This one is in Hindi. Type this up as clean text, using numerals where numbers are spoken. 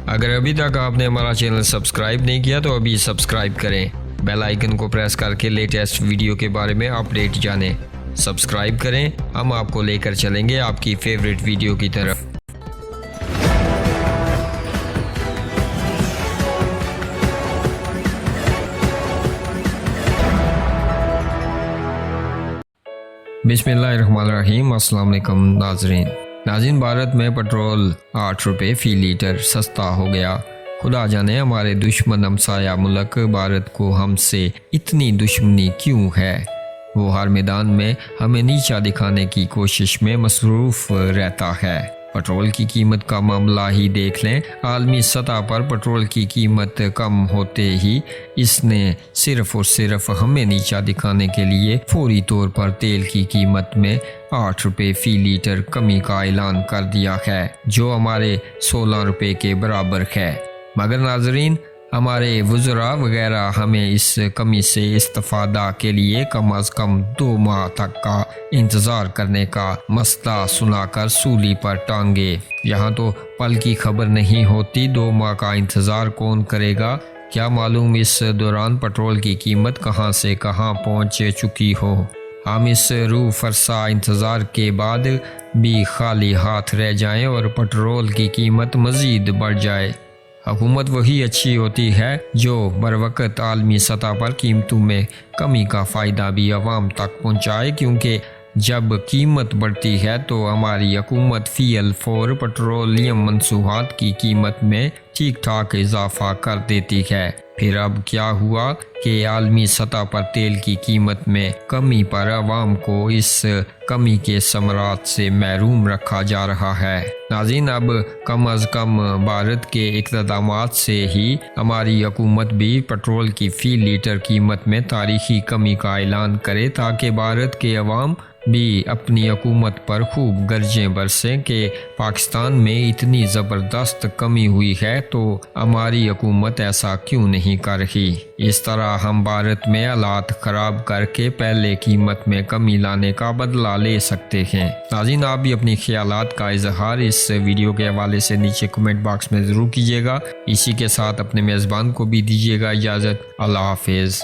अगर अभी तक आपने हमारा चैनल सब्सक्राइब नहीं किया तो अभी सब्सक्राइब करें, बेल आइकन को प्रेस करके लेटेस्ट वीडियो के बारे में अपडेट जानें। सब्सक्राइब करें, हम आपको लेकर चलेंगे आपकी फेवरेट वीडियो की तरफ। बिस्मिल्लाहिर्रहमानिर्रहीम। अस्सलाम वालेकुम नाज़रीन, भारत में पेट्रोल 8 रुपये फ़ी लीटर सस्ता हो गया। खुदा जाने हमारे दुश्मन हमसाया मुल्क भारत को हमसे इतनी दुश्मनी क्यों है। वो हर मैदान में हमें नीचा दिखाने की कोशिश में मसरूफ़ रहता है। पेट्रोल की कीमत का मामला ही देख लें। आलमी सतह पर पेट्रोल की कीमत कम होते ही इसने सिर्फ और सिर्फ हमें नीचा दिखाने के लिए फौरी तौर पर तेल की कीमत में 8 रुपये फ़ी लीटर कमी का ऐलान कर दिया है, जो हमारे 16 रुपये के बराबर है। मगर नाजरीन, हमारे वज़रा वगैरह हमें इस कमी से इस्तिफ़ादा के लिए कम अज़ कम 2 माह तक का इंतज़ार करने का मसला सुनाकर सूली पर टांगे। यहाँ तो पल की खबर नहीं होती 2 माह का इंतज़ार कौन करेगा। क्या मालूम इस दौरान पेट्रोल की कीमत कहाँ से कहाँ पहुँच चुकी हो। हम इस रूह फरसा इंतज़ार के बाद भी खाली हाथ रह जाएं और पेट्रोल की कीमत मज़ीद बढ़ जाए। हुकूमत वही अच्छी होती है जो बरवक़्त आलमी सतह पर कीमतों में कमी का फ़ायदा भी अवाम तक पहुँचाए, क्योंकि जब कीमत बढ़ती है तो हमारी हुकूमत फ़ियल फ़ौर पेट्रोलियम मंसूबात की कीमत में ठीक ठाक इजाफा कर देती है। फिर अब क्या हुआ कि आलमी सतह पर तेल की कीमत में कमी पर अवाम को इस कमी के समरात से महरूम रखा जा रहा है। नाज़रीन, अब कम अज़ कम भारत के इक़्तिदामात से ही हमारी हुकूमत भी पेट्रोल की फ़ी लीटर कीमत में तारीख़ी कमी का ऐलान करे, ताकि भारत के अवाम भी अपनी हुकूमत पर खूब गर्जें बरसें कि पाकिस्तान में इतनी ज़बरदस्त कमी हुई है तो हमारी हुकूमत ऐसा क्यों नहीं कर रही। इस तरह हम भारत में हालात ख़राब करके पहले कीमत में कमी लाने का बदला ले सकते हैं। नाज़रीन, आप भी अपनी ख्यालात का इजहार इस वीडियो के हवाले से नीचे कमेंट बॉक्स में ज़रूर कीजिएगा। इसी के साथ अपने मेज़बान को भी दीजिएगा इजाज़त। अल्लाह हाफ़िज़।